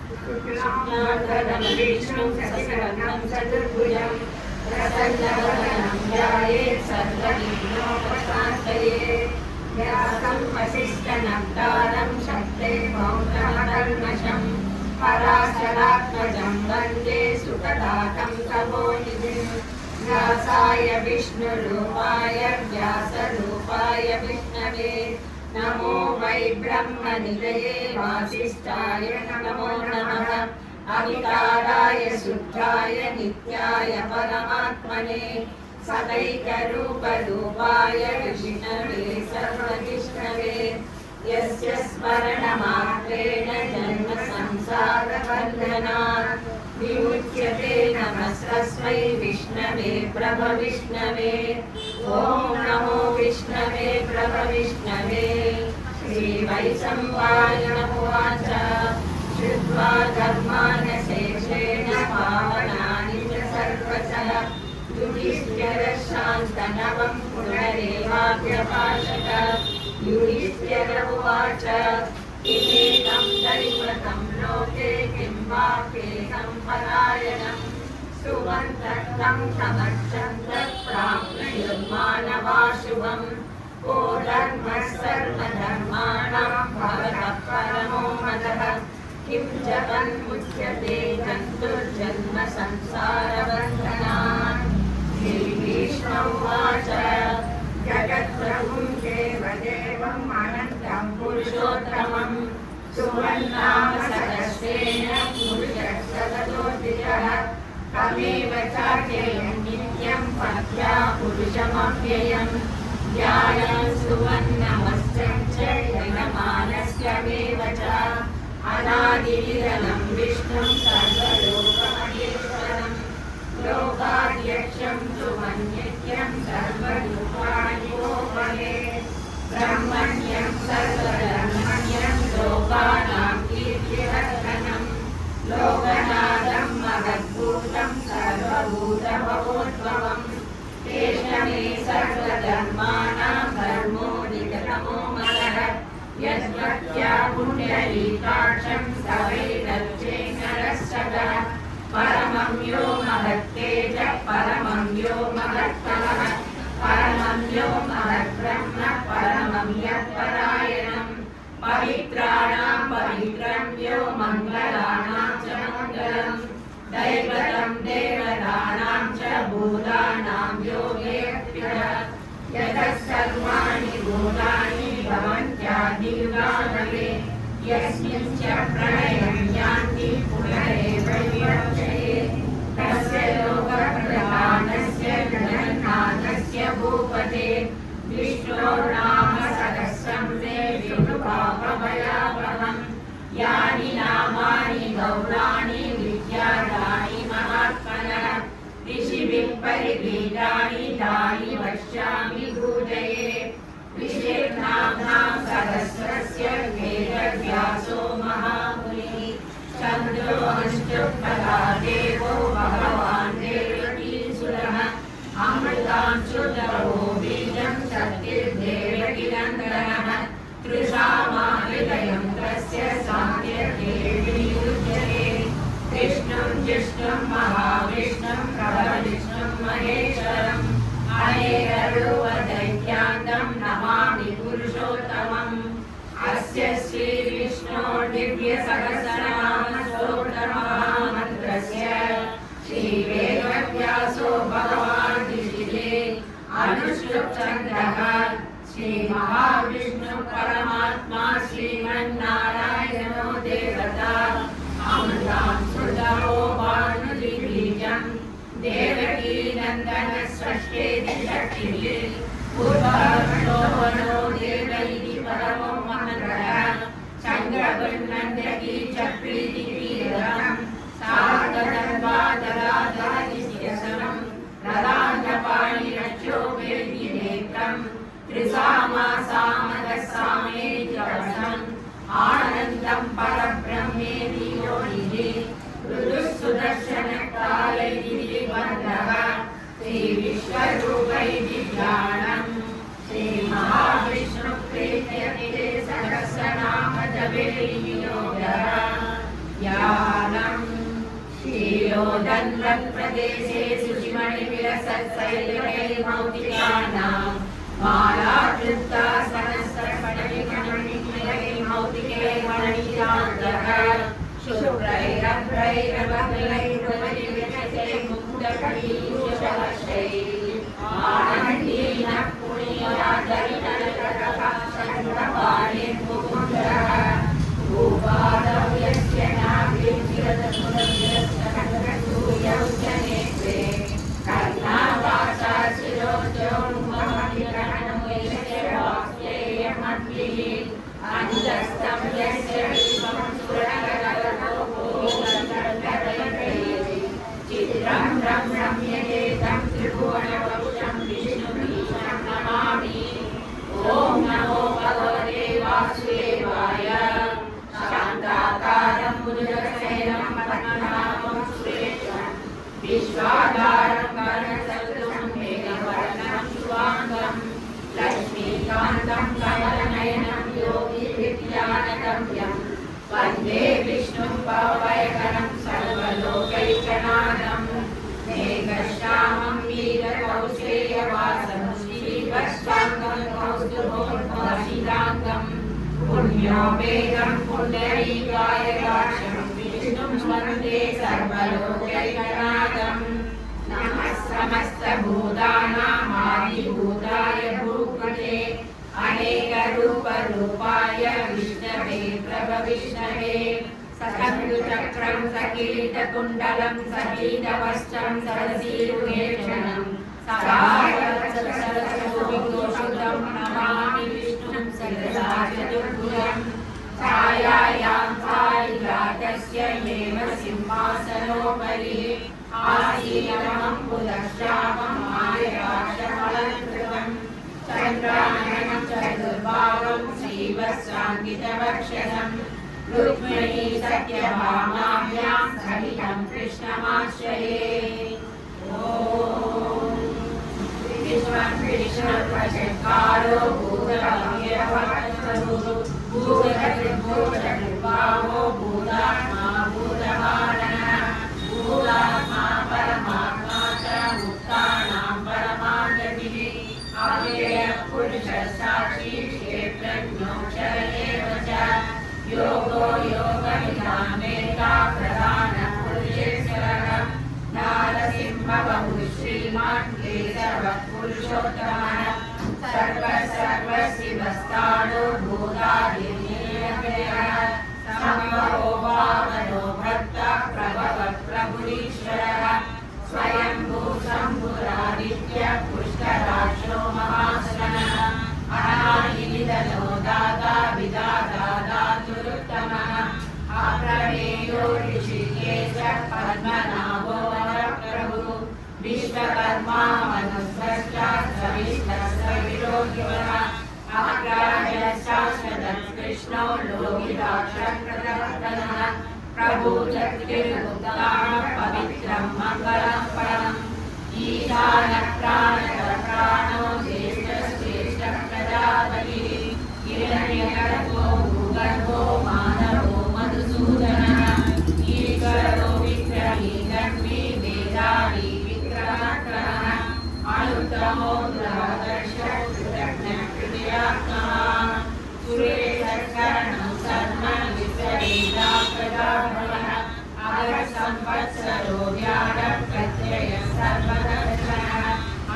शुक्लाम्बरधरं विष्णुं शशिवर्णं चतुर्भुजं प्रसन्नवदनं ध्यायेत् सर्वविघ्नोपशान्तये व्यासं वसिष्ठनप्तारं शक्ते पौत्रमकल्मषं पराशरात्मजं वन्दे सुखदातं तपोनिधिं व्यासाय विष्णुरूपाय व्यासरूपाय विष्णवे नमो वै ब्रह्मनिधये वासिष्ठाय नमो नमः अविकाराय शुद्धाय नित्याय परमात्मने सदैकरूपरूपाय विष्णवे सर्वविष्णवे यस्य स्मरणमात्रेण जन्मसंसारबन्धनात् विमुच्यते नमस्तस्मै विष्णवे प्रभविष्णवे ॐ नमो विष्णवे प्रभविष्णवे श्रीवैशम्पायनमुवाच श्रुत्वा धर्मानशेषेण पावनानि च सर्वशः युधिष्ठिरशान्तनवं पुनरेवाभ्यभाषत युधिष्ठिर उवाच किमेकं दैवतं लोके किं वाप्येकं परायणं सुवन्तः समक्षन्तः प्राप्नुयुर्मानवाशुभं को धर्मः सर्वधर्माणां भवतः परमो मदः किं जगन्मुच्यते जन्तुर्जन्म संसारबन्धनात् श्रीकृष्ण उवाच जगत्प्रभुं देवदेवम् अनन्तं पुरुषोत्तमं सुवर्णामसहस्रेण पुरुषः सततोऽधिकः तमेव चाख्यं नित्यं पत्या पुरुषमव्ययम् ध्यानं सुवर्णमस्तं च यजमानस्यमेव च अनादिविरलं विष्णुं सर्वलोकमहेश्वरं लोकाध्यक्षं सुमन्यत्यं सर्वरूपाणि भोगवे ब्रह्मण्यं सर्वधर्मण्यं लोकानां कीर्तिवर्धनं लोकनाथं महद्भूतं सर्वभूतभवोद्भवम् एषमे सर्वधर्माणां धर्मो निकटमो मदः यद्भक्त्या पुण्डरीकाक्षं स्तवैरर्चेन्नरः परमं यो महत्तेजः परमं यो महत्तमः परमं यो महद्ब्रह्म परमं यत्परायणं पवित्राणां पवित्रं यो मङ्गलानां च मङ्गलं दैवतं देवतानां च भूतानां यो वेत्त्यः यतः सर्वाणि भूतानि भवन्त्यादियुगान्तरे यस्मिन् च प्रलयं यान्ति पुनरेव विवक्षये तस्य लोकप्रधानस्य जगन्नाथस्य भूपते विष्णोर्नाम सहस्रं ते विष्णुपापभयापहम् यानि नामानि गौराणि विद्यादानि महात्मनः ऋषिभिः परिगीतानि तानि पश्यामि भूतये ऋषिर्नाम्नां सहस्रस्य वेदव्यासो महामुनिः चन्द्रोऽनुष्टुप्तः देवो भगवान् देवकीसुरः अमृतांशुधरो बीजं सत्यर्देवकीनन्दनः तृषामाहृदयं तस्य सान्त्यर्थे विनियुज्यते कृष्णं जिष्णुं महाविष्णुं प्रभविष्णुं महेश्वरम् अनेकरूपदैत्यान्तं नमामि पुरुषोत्तमम् अस्य श्रीविष्णो दिव्यसहस्रनामस्तोत्रमहामन्त्रस्य श्रीवेदव्यासो भगवान् ऋषिः अनुष्टुप्छन्दः श्रीमहाविष्णु परमात्मा श्रीमन्नारायणो देवता अमृतांशुधरो भानुजिबीजं देवकी नन्दन षष्ठेति शक्तिः पूर्वार्षोवनो देव इति परमो मन्त्रः चन्द्रवर्णन्यकी च प्रीतिकीरं सार्धदर्वादराधारिशिरसनं रदान्तपाणिरक्षोभेति नेत्रं त्रिसामासामदसामेति वसम् आनन्दं परब्रह्मेति योनिः ऋतुः सुदर्शनकालैः बन्धः श्रीविश्वरूपैः ध्यानम् श्रीमहाविष्णुप्रीत्यर्थे सहस्रनामजपे विनियोगः या शीलोदन्वत्प्रदेशे शुचिमणिविलसत्सैलैर्मौक्तिकानां मालाधृता सहस्रफणिमणिमौक्तिकैर्मणिकान्तः शुभ्रैरभ्रैरवलैर्मुदविविधैर्मुक्तपीयूषवर्षैः आनन्दीनः पुण्ययादरिणलकटः चन्द्रपाणिर्मुकुन्दः भूपादव्यस्य नाभिर्चिरतमुदविरस्तकटकसूर्यौ च नेत्रे कर्णावासा शिरोद्योन्मुखमणिकरणमुयश्चवास्येयमद्भिः अन्तस्तं यस्य विश्वं सुरनगरगोपूरगणपतैः चित्रं रम्यते तं त्रिभुवनवपुषं विष्णुमीशं नमामि। ॐ नमो भगवते वासुदेवाय। शान्ताकारं भुजगशयनं पद्मनाभं सुरेशं विश्वाधारं गगनसदृशं मेघवर्णं शुभाङ्गं लक्ष्मीकान्तं कमलनयनं योगिभिर्ध्यानगम्यं वन्दे विष्णुं भवभयहरं सर्वलोकैकनाथं मेघश्यामं वीरकौशेयवासं श्रीवत्साङ्गं कौस्तुभोर्भवशीलाङ्गं पुण्यो वेदं पुण्डरीकाय राशं विष्णुं वन्दे सर्वलोकैकनाथं नमः समस्तभूतानामादिभूताय भूपते अनेकरूपरूपाय विष्णवे प्रभविष्णवे सकलचक्रं सकीर्तकुण्डलं सकीर्तवस्त्रं सरसीरुहेक्षणं सरसोविदोषुतं नमामि विष्णुं सरसा चतुर्भुजं छायायां छायातस्य एव सिंहासनोपरि आसीनं पुलश्यामं मायराशमलङ्कृतं चन्द्राननं चतुर्भागं श्रीवत्साङ्कितवक्षसं रुक्मिणी सत्यभामाभ्यां सहितं कृष्णमाश्रये। ॐ विश्वं विष्णुर्वशत्कारो भूतभव्यवत्सरुः भूतकृद्भूतकृद्भावो भूतात्मा भूतवानः भूतात्मा परमात्मा च मुक्तानां परमागतिः अव्ययः पुरुषः साक्षी क्षेत्रज्ञोऽक्षर एव च योगो योगविदामेता प्रधानः पुरुषेश्वरः नारसिंहबहुः श्रीमान् केशवः पुरुषोत्तमः सर्वशिवस्ताणो भूतादिर्निर्यः सम्भवो वामनो भक्तः प्रभवः प्रभुरीश्वरः स्वयंभू शम्भुरादित्यः पुष्कराक्षो महाश्रनः अनादिनिधनो दाता विधाता धातुरुत्तमः अप्रमेयो ऋषिकेशः पद्मनाभो वरप्रभुः विश्वकर्मा मनुस्रष्टा सविष्णुः अग्राह्यः शाश्वतः कृष्णो लोकिताक्षप्रदर्शनः प्रभुजत्तिर्मुक्ताः पवित्रं मङ्गलं परम् ईशानः प्राणो ज्येष्ठश्रेष्ठः प्रजापतिः हिरण्यगर्भो भूगर्भो मानवो मधुसूदनः ईश्वरो विक्रमी धर्मी वेदारी विक्रमक्रमः अनुत्तमो दुरादर्शो कृतज्ञः कृतयात्मा सुरेशरणं सन्मन् विपरीता प्रदाभवः अगरसंवत्सरो व्याडः प्रत्ययः सर्वदर्शनः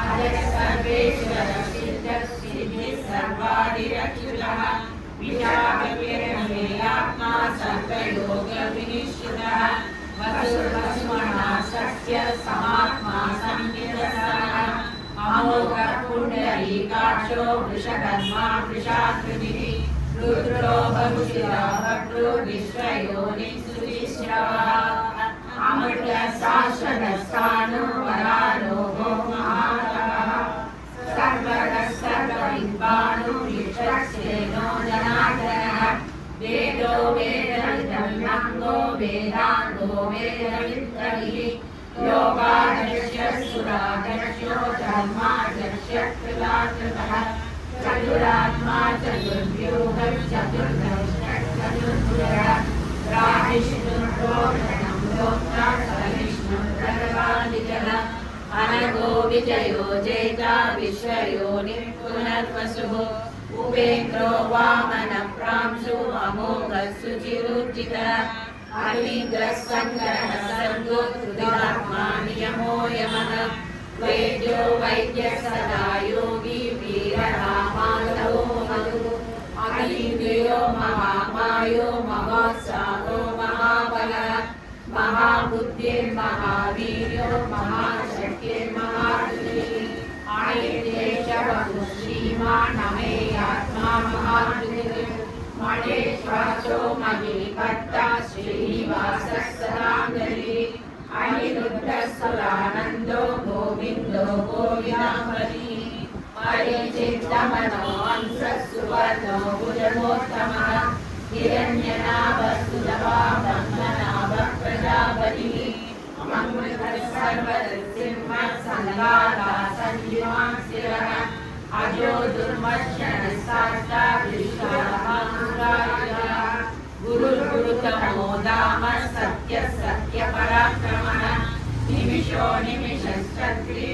अजः सर्वेश्वरः सिद्धः सिद्धिः सर्वादिरच्युतः विशाखकिरणमेयात्मा सर्वयोगविनिश्चितः वसुर्वसुमना सस्य समात्मा संविदसनः अमोघः पुण्डरीकाक्षो वृषकर्मा वृषाकृतिः रुद्रो बहुशिरः भक्तो विश्वयोनिः सुविश्रवः अमृतः शाश्वतस्थाणो वरारोहो महातपः सर्वगः सर्वविद्वानो यशस्सेनो जनार्दनः वेदो वेदविदं वेदान्तो वेदविद्कविः योगादर्श्य सुरादर्श्यो धर्मादर्श्य कृताकृतः चतुरात्मा चतुर्व्यूहः चतुर्दर्शः चतुर्भुजः राधिष्णुर्गोधनं गोप्ता विजयो जेता विश्वयोनिः पुनर्वसुः उपेन्द्रो वामनप्रांशु अमोघः सुचिरुचितः अनीन्द्रः सङ्गरः सर्गो कृतात्मा नियमो यमः वैद्यो वैद्यः सदा योगी वीररामादो मधुः अतीन्द्रियो महामायो महोत्साहो महाबलः महाबुद्धिर्महावीर्यो महाशक्तिर्महाधुनिः आयुर्देशवतु श्रीमान् अमेयात्मा महाधुनिः मणेश्वासो महीपत्ता श्रीनिवासः सदाङ्गलिः अनिरुद्धः सुरानन्दो गोविन्दो गोविदाम्बरिः परिचित्तमनो हंसः सुवर्णो भुजगोत्तमः हिरण्यनाभस्तुतवा ब्रह्मनाभः प्रजापतिः अमृतः सर्वसिंहः सङ्गाता सञ्जीवान् शिरः अजो दुर्मर्शनः साष्टा विश्वाहासुरायुधः गुरुर्गुरुतमो धामः सत्यः सत्यपराक्रमः निमिषो निमिषश्चक्री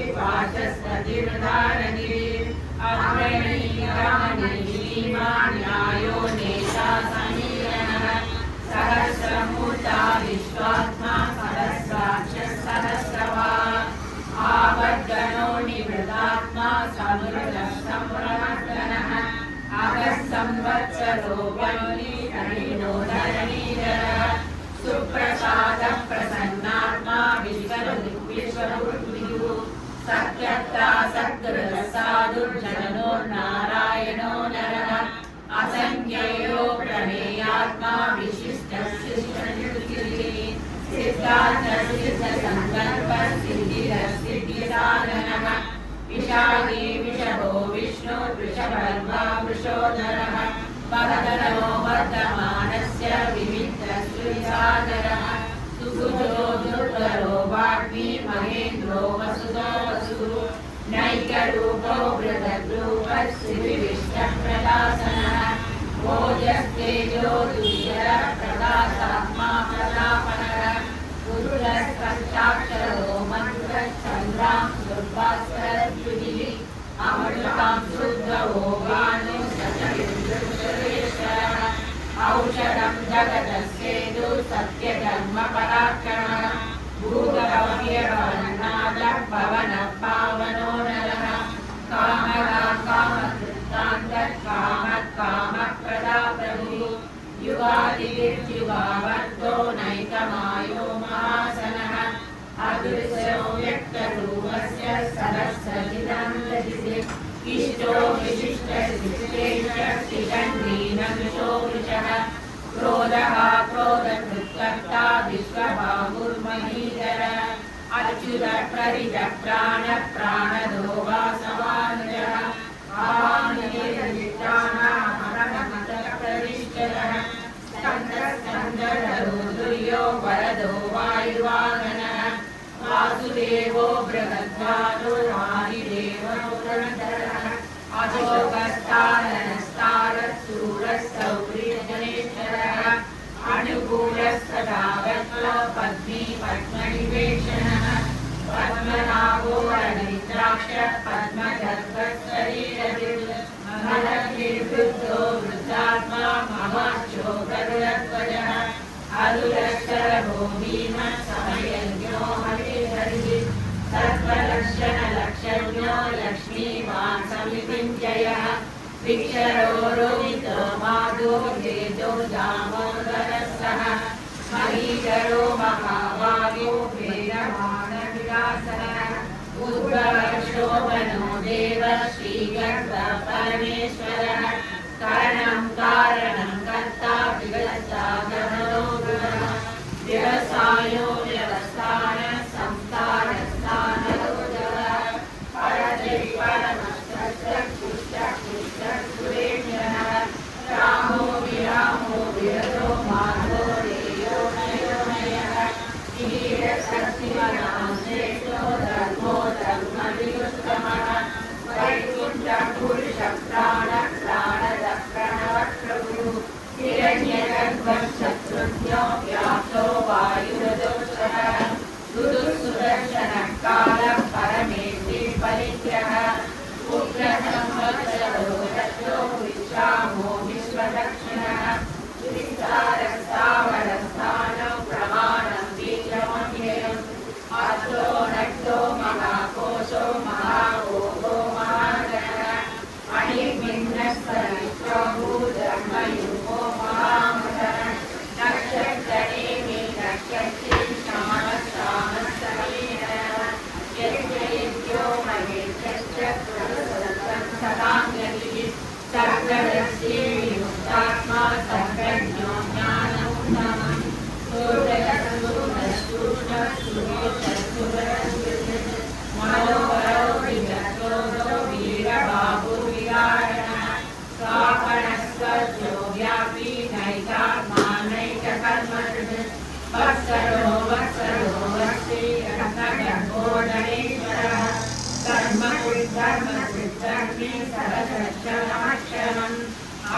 वाचस्पतिर्धारगिरिः अग्रणी रमणी श्रीमान् न्यायो नेता समीरणः सहस्रमूर्ता विश्वात्मा सहस्राक्षः सहस्रवाक् आवर्गणो निवृतात्मा समृद्धः सम्प्रवर्तनः अगः संवत्सरो वह्निधरिणो धरणीधरः सुप्रसादः प्रसन्नात्मा विश्वभुर्विभुः सत्यत्ता सत्कृतः साधुर्जनो नारायणो नरः असंख्ययो प्रमेयात्मा विशिष्टः शिष्टनिर्जितिः सिद्धार्थः सिद्धसङ्कल्पः सिद्धिरः सिद्धिसाधनः विशाली विषभो विष्णु वृषभर्वा वृषोधरः वरदरो वर्धमानस्य विविधस्तुतिसागरः सुभुजो दुर्धरो वाग्मी महेन्द्रो वसुतो वसुः नैकरूपो बृहद्रूपः श्रीविष्टः प्रदासनः ओजस्तेजो दुर्जरः प्रकाशात्मा प्रतापनः रुद्रस्पष्टाक्षरो मन्त्रः चन्द्रां दुर्भास्करद्युतिः अमृतां शुद्धवो भानु सचरिन्द्रश्रेष्ठः औषधं जगतस्येदु सत्यधर्मपराक्रमः भूतभव्यभवन्नाथः पवनः पावनो नरः कामः कामकृत्तान्तः कामः कामप्रदाप्रभुः युगादिर्युगावर्तो नैकमायो महासनः अदृश्यो व्यक्तरूपस्य सरस्वतिदान्तदिसे इष्टो विशिष्टशिष्टेष्टशिखण्डीनकृशो वृषः क्रोधः क्रोधकृत्कर्ता विश्वबाहुर्महीधरः अच्युतः प्ररितः प्राणः प्राणदो वासवानुजः आवानिर्दिष्टानामरणमतप्रविष्टः स्कन्दधरो दुर्यो वरदो वायुवाहनः वासुदेवो बृहद्वादो आदिदेवो प्रणतरः अशोकस्ताननस्तारः शूरः सौर्यजनेश्वरः अनुकूलस्तथा पद्मी पद्मनिवेशनः पद्मनाभो रविन्द्राक्षः पद्मगर्भशरीरः महर्षिर्वृद्धो वृद्धात्मा महाक्षो गरुडध्वजः अरुलक्षरभो भीमः समयज्ञो हरिहरिः सर्वलक्षणलक्षज्ञो लक्ष्मीवान् समितिञ्जयः विक्षरो रोहितो माधो वेदो दामोदरः सः महीधरो महाभागो वेदमानविलासः उद्भवशोभनो देवः श्रीगर्भपरमेश्वरः कारणं कारणं कर्ता विगता गहनो गुणः व्यवसायो व्यवस्थानः संस्कारस्थानरोधः परमश्रेष्ठः रामो विरामो विरतो माधवो रेयो नयो नयः कीरशक्तिमनां श्रेष्ठो धर्मो धर्मविरुत्तमः वैकुण्ठः पुरुषः प्राणः प्राणदः प्रणवः प्रभुः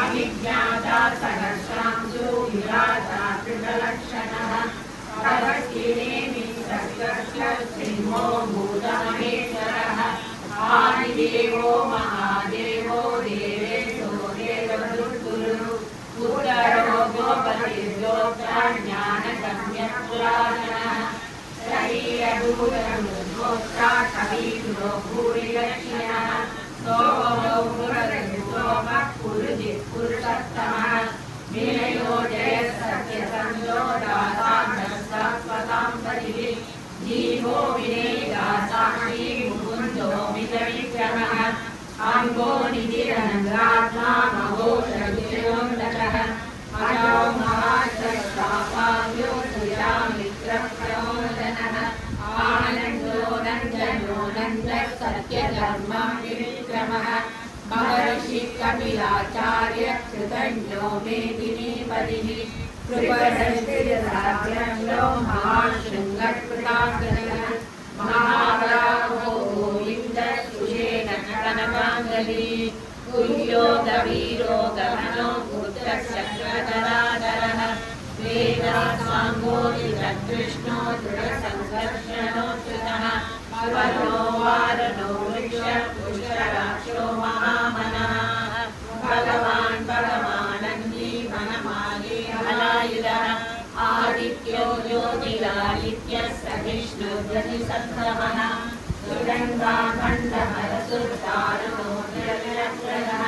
अभिज्ञाता सहस्रांशो विराता कृतलक्षणः अवस्थिनेमि सर्वस्य सिंहो भूतमहेश्वरः आदिदेवो महादेवो देवेशो देवदुर्गुरु उत्तरो गोपतिर्गोप्ता ज्ञानगम्यपुराणः शरीरभूतमृद्गोप्ता कविगुरो भूरिलक्ष्मणः सोमो पुरस्सोमः पुरुषोत्तमः विनयो जयसत्यसंयो दातां पतिः जीवो विनयदासाक्षी मुकुन्दो विजयविक्रमः अङ्गो निधिरनन्द्रात्मा महोषविजयोन्दकः अजो महाश्रष्टापाव्यो श्रीरामित्रप्रमोदनः आनन्दो नन्दनो नन्दः सत्यधर्मं विविक्रमः महर्षि कपिलाचार्य कृतज्ञो मेदिनीपतिः कृपरस्थिरसाग्रलो महाशृङ्गकृताग्रः महाराहो गोविन्दः सुषेण कनकाङ्गलिः तुल्यो गवीरो गमनो पुत्रशक्रधराधरः वेदासाङ्गो कृष्णो दृढसङ्घर्षणोच्युतः वनो वारणो वृक्षपुष्कराक्षो महामनः भगवान् भगवानन्दी वनमाली हलायुधः आदित्यो ज्योतिरादित्यः सहिष्णुर्जनिसत्तमः सुगन्धाखण्डहरसुर्तारुणो निरनिरप्रदः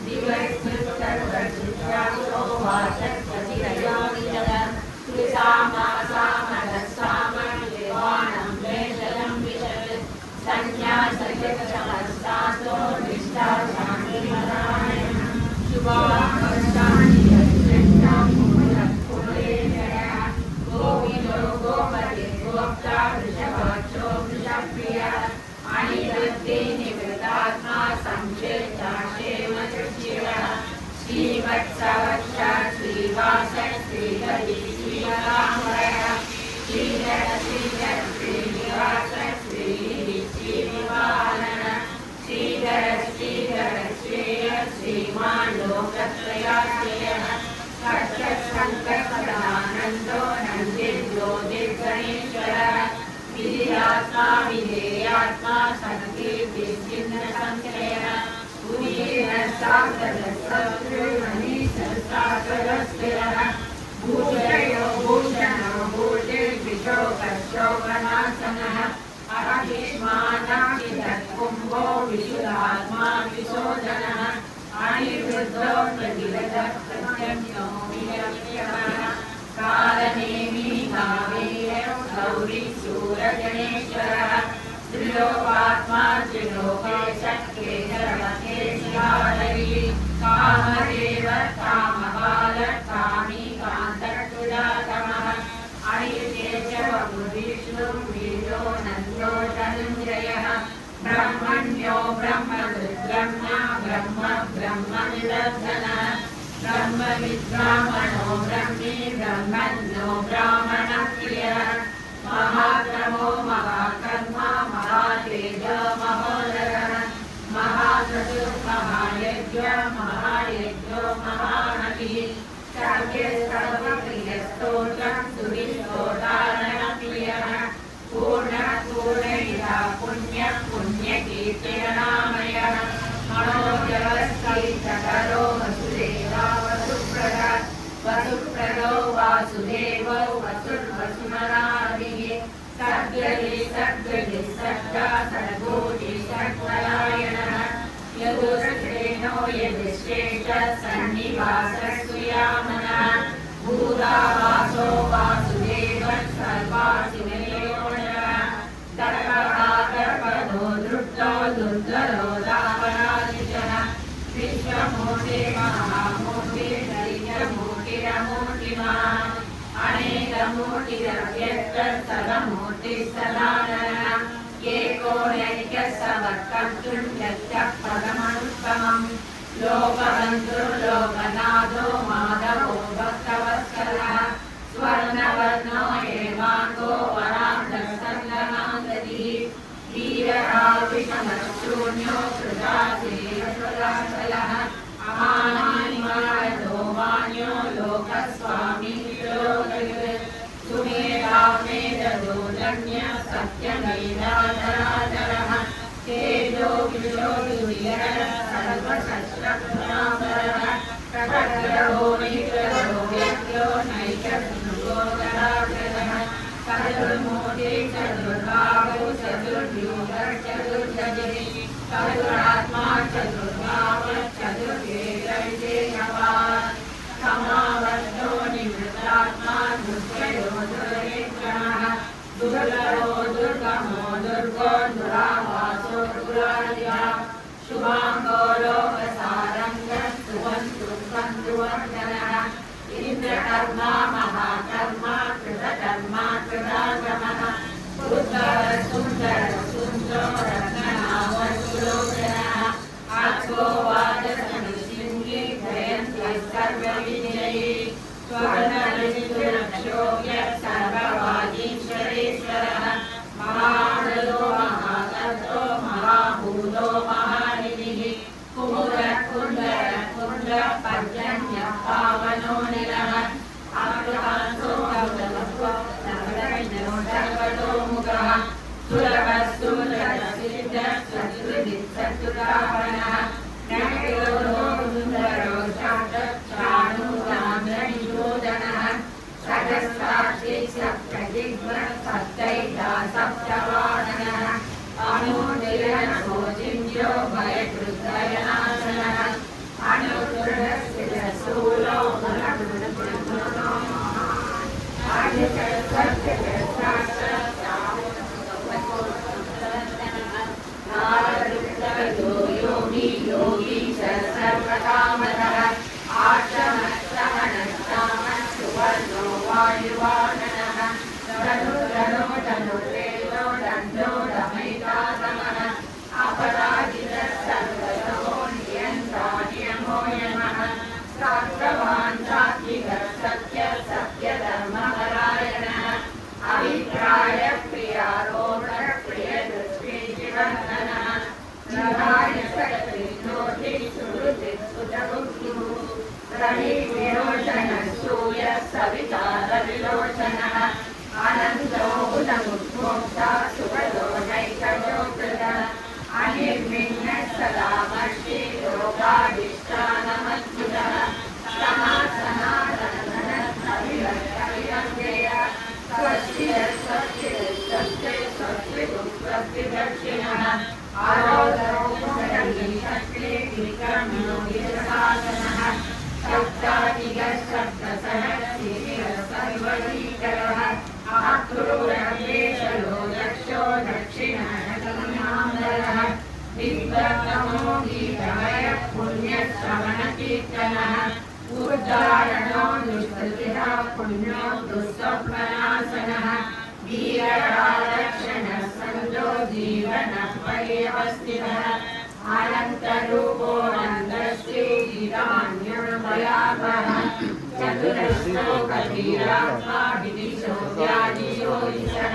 दिवस्मृत्सर्वसुत्रासो वाचस्पतिरयोनिजः कृसामासामरसामदेवानं वेशलं विशत् सन्न्यासयक्षमस्तासो निष्ठा शान्तिमनायनः शुभाकर्षाणि यच्छन्तं पुनः गोविन्दो गोपति गोप्ता वृषभाक्षो वृषप्रियः अनिरुद्धे निवृतात्मा संक्षेप्ता क्षेमचक्षिरः श्रीवत्सवक्ष श्रीवास श्रीहरि श्रीरामरः श्रीधर श्रीधर श्रीनिवास श्रीनिधि श्रीनिवाहनः श्रीधर श्रीधर श्रेय श्रीमान् लोकत्रयाश्रयः सत्यसङ्कल्पदानन्दो नन्दिर्यो निर्गणेश्वरः विधिरात्मा विधेयात्मा सन्कीर्तिर्चिन्नसंशयः उदीर्णसागरस्थिरः भूषयो भूषणो भूषिर्विशोकशोकनाशनः अहिष्मानाक्षितकुम्भो विशुद्धात्मा विशोधनः अनिरुद्धो प्रतिरथः प्रत्यम्यो विलक्ष्यः कालनेमि भावेय गौरी सूरगणेश्वरः त्रिलोकात्मा त्रिलोकेशः केशवकेशिहारी कामदेव कामबाल कामी कान्तः अनिकेशवविष्णु वीरो नन्दो धनञ्जयः ब्रह्मण्यो ब्रह्मरुद्रह्मा ब्रह्म ब्रह्मनिदर्शनः ब्रह्मविद्ब्राह्मणो ब्रह्मी ब्रह्मज्ञो ब्राह्मणप्रियः महाक्रमो महाकर्मा महातेज महोदरः महाक्रतुर्महायज्ञ महायज्ञो महानतिः सर्वे सर्वप्रियस्तोत्रं सुविस्तोतारणप्रियः पूर्णपूर्णैरा पुण्यः पुण्यकीर्तिरनामयः मनोजवस्कैतकरो वसुदेवा वसुप्रदा वसुप्रदो वासुदेवो वसुर्वसुमनादिः सद्गति सद्गति सद्गा सद्गोति सद्परायणः यदुश्रेणो यदिश्रेष्ठ सन्निवासस्तुयामनः भूतावासो वासुदेवः सर्वासिनयोनः तर्कपदो दृष्टो दुर्धरो रावणादिशः विश्वमूर्ति महामूर्ति दैत्यमूर्तिरमूर्तिमान् सदानः एको नैक्यः समर्कर्तुं यस्य पदमनुत्तमम् लोकबन्धुर्लोकनाथो माधवो भक्तवत्सलः स्वर्णवर्णो हेमाङ्गो वरान्दसन्दनान्दतिः वीरराविषमशून्यो कृताधीरसुरासलः अमानिमानदो मान्यो लोकस्वामी लोकयुत् सुमेधामेधदो धन्य सत्यमेधाधराधरः तेजो विशोधुर्यः सर्वशस्त्रप्रणामरः प्रकटो निग्रहो व्यक्तो नैकसृगोदराग्रहः चतुर्मूर्ति चतुर्बाहु चतुर्व्यूहश्चतुर्भुजः चतुरात्मा चतुर्भाव चतुर्वेदविशेषवान् समावर्तो निवृत्तात्मा दुर्जयो दुर्विक्रमः दुर्लभो दुर्गमो दुर्गो दुरावासो दुरार्यः शुभाङ्गो लोकसारङ्गः सुवन्तुर्वर्धनः इन्द्रकर्मा महाकर्मा कृतकर्मा कृतागमः सुन्दर सुन्दरो रत्ननामसुलोचनः आत्मो वादसनिसिंहि जयन्ति सर्वविजयी स्वर्णऋतुरक्षोभ्य सर्ववागीश्वरेश्वरः महाबलो महादत्तो महाभूतो महानिधिः कुमुद पर्जन्यः पावनो निलः अमृतांसो गौतमो सर्वतोमुखः सुलभः सुन्दरसिद्धः चतुराभरणः नटो सुन्दरो शान्तश्चाणूरान्धनिरोधनः सहस्राक्षी सप्तजिह्वः सप्तैधा सप्तवाहनः अनुदिरणभोजिन्यो भयकृतयनाशनः अनुकृतशिरशूलो योगी योगी सर्वकामदः आश्रमश्रवणश्रामः सुवर्णो वायुवाहनः धनुर्वेदो दण्डो दमैतागमः अपराजितः सर्वतो नियन्ता नियमो यमः सात्ववान् सात्विकः सत्यः सत्यधर्मपरायणः अभिप्राय प्रियारोपः प्रियदृष्टिवर्धनः निधाय सत्त्विनोति सुहृदिसुतबुद्धिः प्रणिविरोचनः सूयः सवितारविलोचनः अनन्तो गुणमुद्भोक्ता सुखदो नैकजो कृतः अनिर्विण्णः सदामर्षि लोकाधिष्ठानमद्भुतः सनातनधनः स्वस्तिदक्षिणः आरोदरो शक्ति विक्रम्यो गिरसाधनः सप्ताधिकः सप्तसहस्रिः सर्वलीकरः अक्रूरवेशलो दक्षो दक्षिणः करुणामरः विद्वत्तमो गीतमयः पुण्यश्रवणकीर्तनः उद्धारणो दुष्कृतिः पुण्यो दुःस्वप्ननाशनः वीररालक्षणः सन्तो जीवनः पर्यवस्थितः अनन्तरूपोऽनन्तश्रीगीतान्यभयापः चतुरश्लोकधीरात्मा विदिशो व्याधिशो ईशः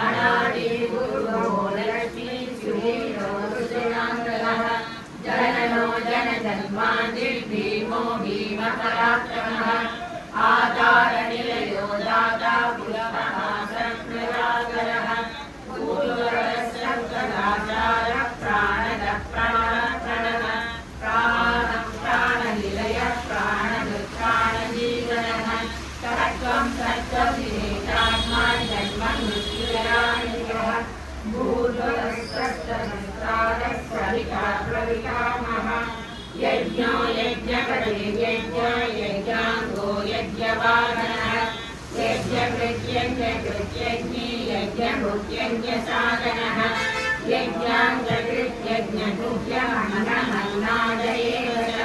अनादिगुरुभो लक्ष्मी सुधीरो ऋषिणाङ्गलः जननो जनजन्मादिर्भीमो भीमपराक्रमः आधारनिलयो दाता पुरमहासप्रदागरः पूर्वरसप्तदाचारः प्राणदः प्राणप्रणः प्राणं प्राणनिलयः प्राणजीवनः तत्त्वं तत्त्वविनेतात्मा जन्ममृत्युजरानिकः भूर्भुवस्सप्तसहस्रारः सविता प्रवितामः यज्ञो यज्ञपदे यज्ञ यज्ञाङ्गो यज्ञवाहनः यज्ञकृत्यज्ञकृत्यज्ञी यज्ञभुत्यज्ञसाधनः यज्ञाङ्गकृत्यज्ञभुत्यमनमन्नादयेव च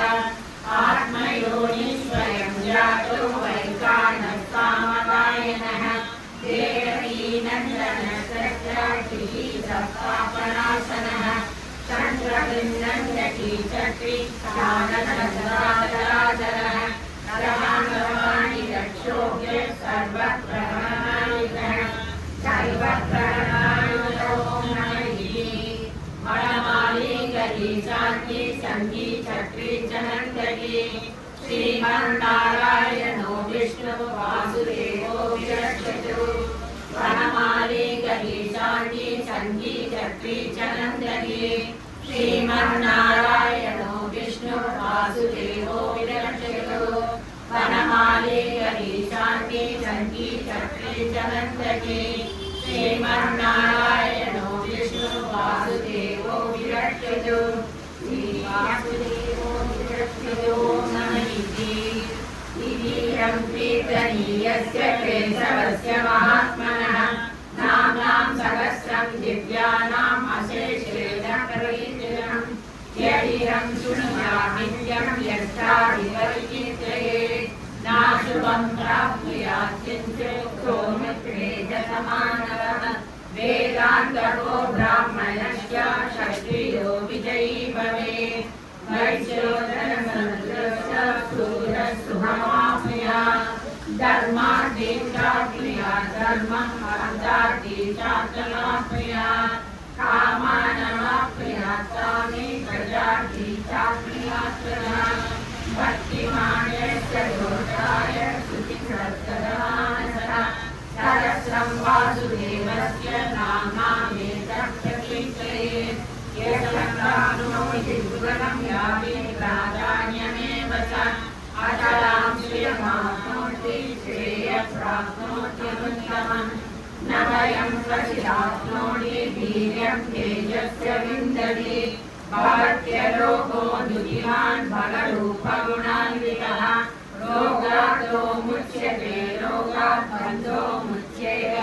आत्मयोनिः स्वयं जातो वैकानः सामगायनः शङ्खचक्रगदाशनः चन्द्रबिन्दन्यकी चक्री चाणचन्द्राचराचरः रमाणि रक्षोभ्य सर्वप्रहरणायुधः सर्वप्रहरणायुधो नमः वनमाली गरी शान्ति सङ्गी चक्री चनन्दकी श्रीमन्नारायणो विष्णु वासुदेवो विरक्षतु वनमाली गरी शान्ति सङ्गी चक्री चनन्दकी श्रीमन्नारायणो विष्णु वासुदेवो विरक्षतु वनमाली गरी शान्ति सङ्गी चक्री चनन्दकी श्रीमन्नारायणो विष्णु वासुदेवो विरक्षतु वासुदेवो विरक्षतु नमः कीर्तनीयस्य केशवस्य महात्मनः नाम्नां सहस्रं दिव्यानाम् अशेषेण प्रकीर्तनम् यदिदं शृणुयामित्यं यष्टादिपरिकीर्तये नाशुभं प्राप्नुयात् किञ्चित्तो मित्रेजसमानवः वेदान्तको ब्राह्मणस्य क्षत्रियो विजयी भवेत् वैश्योधनसमुद्रस्य शूरसुभमाप्नुयात् धर्मार्थीचाप्नुयात् धर्मम् अर्थार्थीचाप्नुयात् कामानमाप्नुयात् कामे प्रजार्थीचाप्नुयात् भक्तिमान्यस्य दोषाय शुचिसत्सदमानसः सहस्रं वासुदेवस्य नामामेतत् प्रकीर्तयेत् यशङ्गानुमोदिगुणं यावि प्राधान्यमेव च अचलां श्रियमाप्नोति श्रेयप्राप्नोत्यनुत्तमम् न वयं क्वचिदाप्नोति वीर्यं तेजस्य विन्दति भवत्यलोको दुःखिमान् भगरूपगुणान्वितः रोगातो मुच्यते रोगात् बन्धो मुच्येत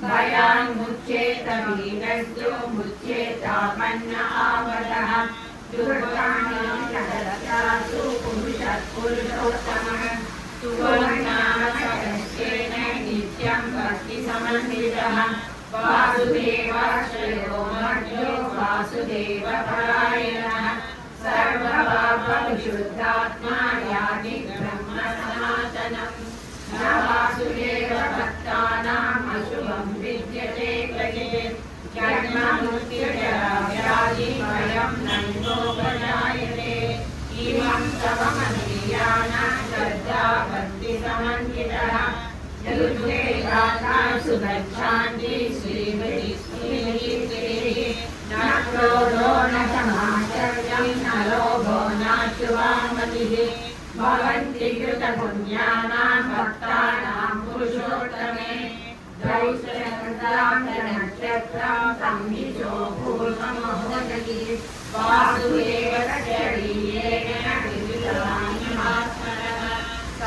भयान् मुच्येत वीरस्तु मुच्येतापन्न आवदः दुर्गाणि सहस्रासु पुरुषोत्तमः सुवर्णामसहस्रेण नित्यं भक्तिसमन्वितः वासुदेवाश्रयो मर्त्यो वासुदेवपरायणः सर्वपापविशुद्धात्मा याति ब्रह्मसनातनम् न वासुदेवभक्तानाम् अशुभं विद्यते क्वचित् जन्ममृत्युजराव्याधिभयं नैवोपजायते इमं तवमधीयानां श्रद्धा भक्तिसमन्वितः युद्धे गाथा सुगच्छन्ति श्रीमतिः न क्रोधो न समाचर्यं न लोभो नाशुभामतिः भवन्ति कृतपुण्यानां भक्तानां पुरुषोत्तमे द्वैतनक्षत्रं संहितो भूतमहोदति वासुदेवस्य वीर्येण विदितवान् महात्मनः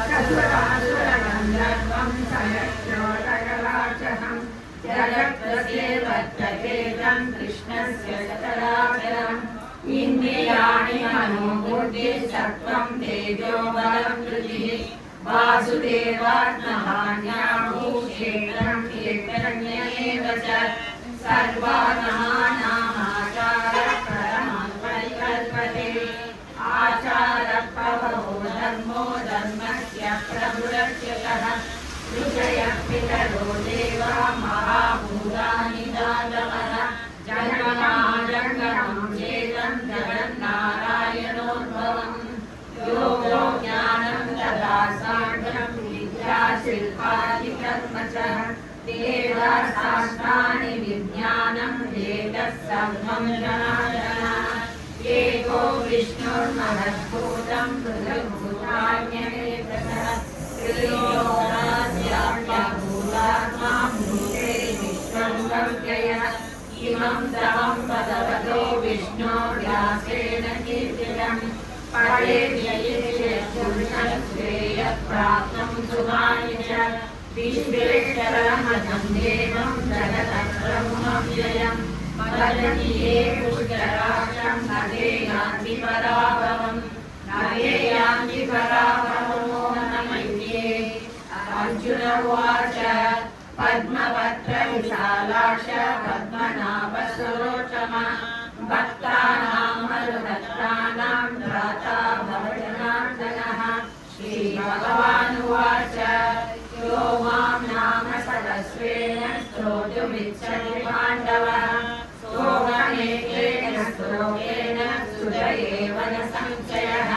ससुरासुरगन्धर्वं सहस्रोदकराचहं जगत्तस्य वर्ततेजं कृष्णस्य सचराचरम् इन्द्रियाणि मनोबुद्धिः सत्त्वं तेजो बलं धृतिः वासुदेवात्महान्याभूषेणं कीर्तन्येव च सर्वानामाचारः परमं परिकल्पते आचारप्रभवो धर्मो धर्मस्य प्रभुरक्षकः ऋषयः पितरो देवा महाभूतानि दानवः जगन्नाजगं चेदं जगन्नारायणोद्भवम् योगो ज्ञानं तथा साङ्ख्यं विद्या शिल्पादिकर्म च वेदाशास्त्राणि विज्ञानं वेदः सर्वं जनार्दन एको विष्णुर्महद्भूतं पृथग्भूतान्यनेकः त्रिलोकाद्यात्मा भूते विश्वं व्ययः इमं तवं पदवतो विष्णो व्यासेन कीर्तितम् पठेद्ययिष्येयप्राप्तं सुभानि च विश्वेश्वरमजं देवं जगतः ब्रह्मव्ययं वदन्ति ये पुष्कराक्षं नगे यान्ति पराभवं नगे यान्ति पराभवो न मय्ये अर्जुन उवाच पद्मपत्रविशालाक्ष पद्मनाभसुलोचना भक्तानामनुरक्तानां भ्राता भवजनार्दनः। श्रीभगवानुवाच यो मां नाम सरस्वेन स्तोतुमिच्छति पाण्डव सोऽहमेकेन श्लोकेन सुर एव न संशयः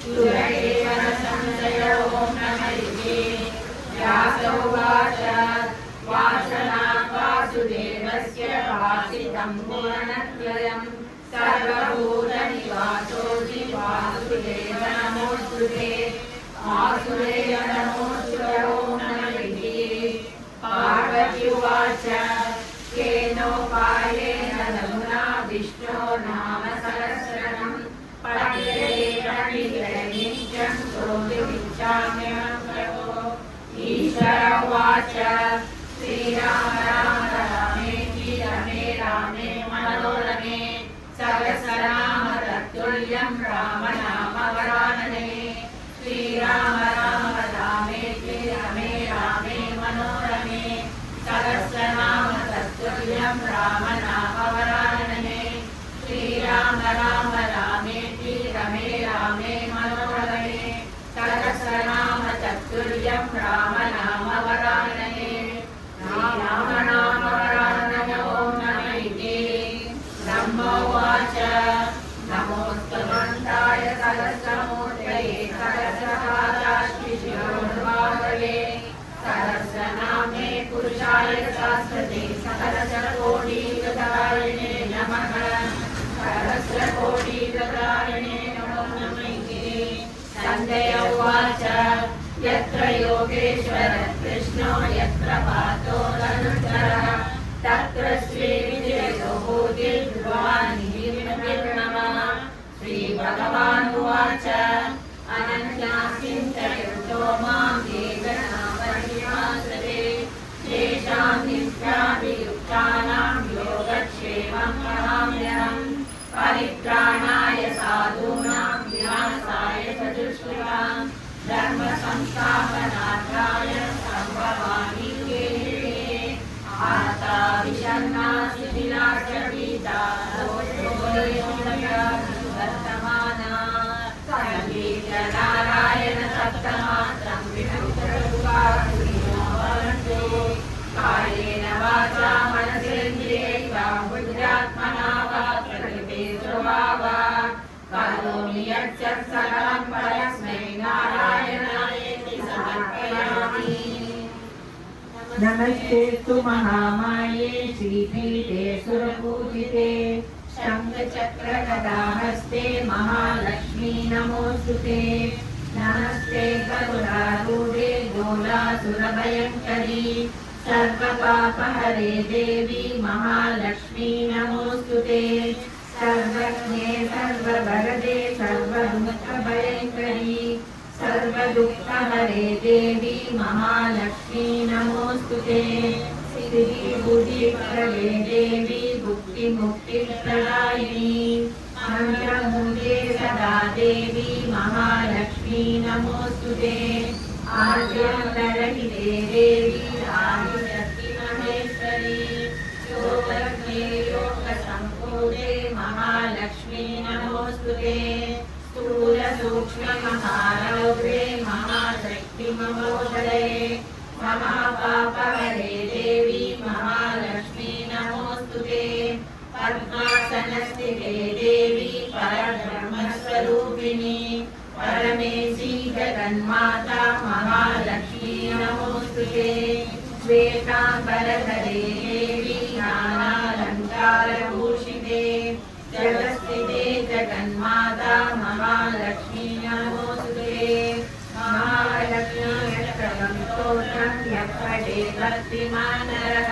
सुर एव न संशयो नमैके। व्यासोवाच वासनात् वासुदेवस्य वासितं गुणत्रयम् सर्वभूतनिवासोऽसि वासुदेव नमोऽस्तुते वासुदेव नमोऽस्तुते ॐ नमैके। पार्वती उवाच केनोपायेन लघुना विष्णो नाम सहस्रनामं पठ्यते नित्यं श्रोतुमिच्छाम्यहं प्रभो। ईश्वर उवाच श्रीराम राम रामेति रमे रामे मनोरमे सहस्रनाम तत्तुल्यं राम नाम वरानने। श्रीराम राम रामेति रमे रामे मनोरमे सहस्रनाम तत्तुल्यं राम नाम वरानने। श्रीराम राम रामेति रमे रामे मनोरमे सहस्रनाम तत्तुल्यं राम नाम वरानने। राम नाम वरानने ॐ नमैके। ब्रह्मोवाच नमोऽस्तु भगवन्ताय सहस्रमूर्तये सहस्रपादाश्रीशिरोर्भावये सहस्रनामे पुरुषाय शाश्वते सहस्रकोटियुगधारिणे नमः। सहस्रकोटियुगधारिणे नमो नमैके। सञ्जय उवाच यत्र योगेश्वर कृष्णो यत्र पार्थो धनुर्धरः तत्र श्रीविजयो भूतिर्भुवानिर्नमः। श्रीभगवानुवाच अनन्याश्चिन्तयन्तो मां ये जना परिभासते तेषां निष्ठाभियुक्तानां योगक्षेमं वहाम्यहम्। परित्राणाय साधूनां विनाशाय च दुष्कृतां धर्मसंस्थापनार्थाय सम्भवामि युगे। आता विषण्णा शिथिला च पीता वर्तमाना नारायण सप्तमात्रं विष्णुभवन्तु। कायेन वाचा मनसेन्द्रियैर्वा बुद्ध्यात्मना वा प्रकृते स्वभावात् करोमि यत् सकलं परस्मै नारायणायेति समर्पयामि। नमस्तेस्तु महामाये श्रीपीठे सुरपूजिते शङ्खचक्रगदाहस्ते महालक्ष्मी नमोऽस्तुते। नमस्ते करुणारूढे दोलासुरभयङ्करी सर्वपापहरे देवी महालक्ष्मी नमोऽस्तुते। सर्वज्ञे सर्ववरदे सर्वदुःखभयङ्करी सर्वदुःखहरे देवी महालक्ष्मी नमोऽस्तुते। सिद्धिबुद्धिप्रदे देवी भुक्तिमुक्तिप्रदायिनी मन्त्रमुखे सदा देवी महालक्ष्मी नमोऽस्तुते। आद्यन्तरहिते देवी आदिशक्तिमहेश्वरी योगज्ञे योगसम्पूर्णे महालक्ष्मी नमोऽस्तुते। स्थूलसूक्ष्ममहारौद्रे महाशक्तिमहोदये महापापहरे देवी महालक्ष्मी नमोऽस्तुते। पद्मासनस्थिते देवी परब्रह्मस्वरूपिणी परमेशी जगन्माता महालक्ष्मी नमोऽस्तुते। श्वेताम्बरधरे देवी नानालङ्कारभूषिते जगस्थिते जगन्माता महालक्ष्मी नमोऽस्तुते। महालक्ष्म्यष्टकं स्तोत्रं यः पठेत् भक्तिमान् नरः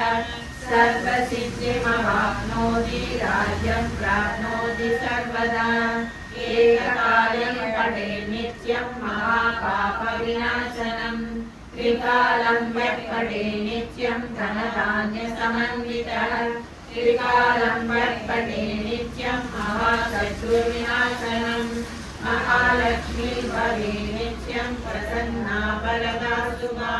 सर्वसिद्धिमवाप्नोति राज्यं प्राप्नोति सर्वदा। एककालं पठेत् नित्यं महापापविनाशनम् त्रिकालं यः पठेत् नित्यं धनधान्यसमन्वितः त्रिकालं यः पठेत् नित्यं महाशत्रुविनाशनम्। महालक्ष्मी भवेत् नित्यं प्रसन्ना वरदा शुभा।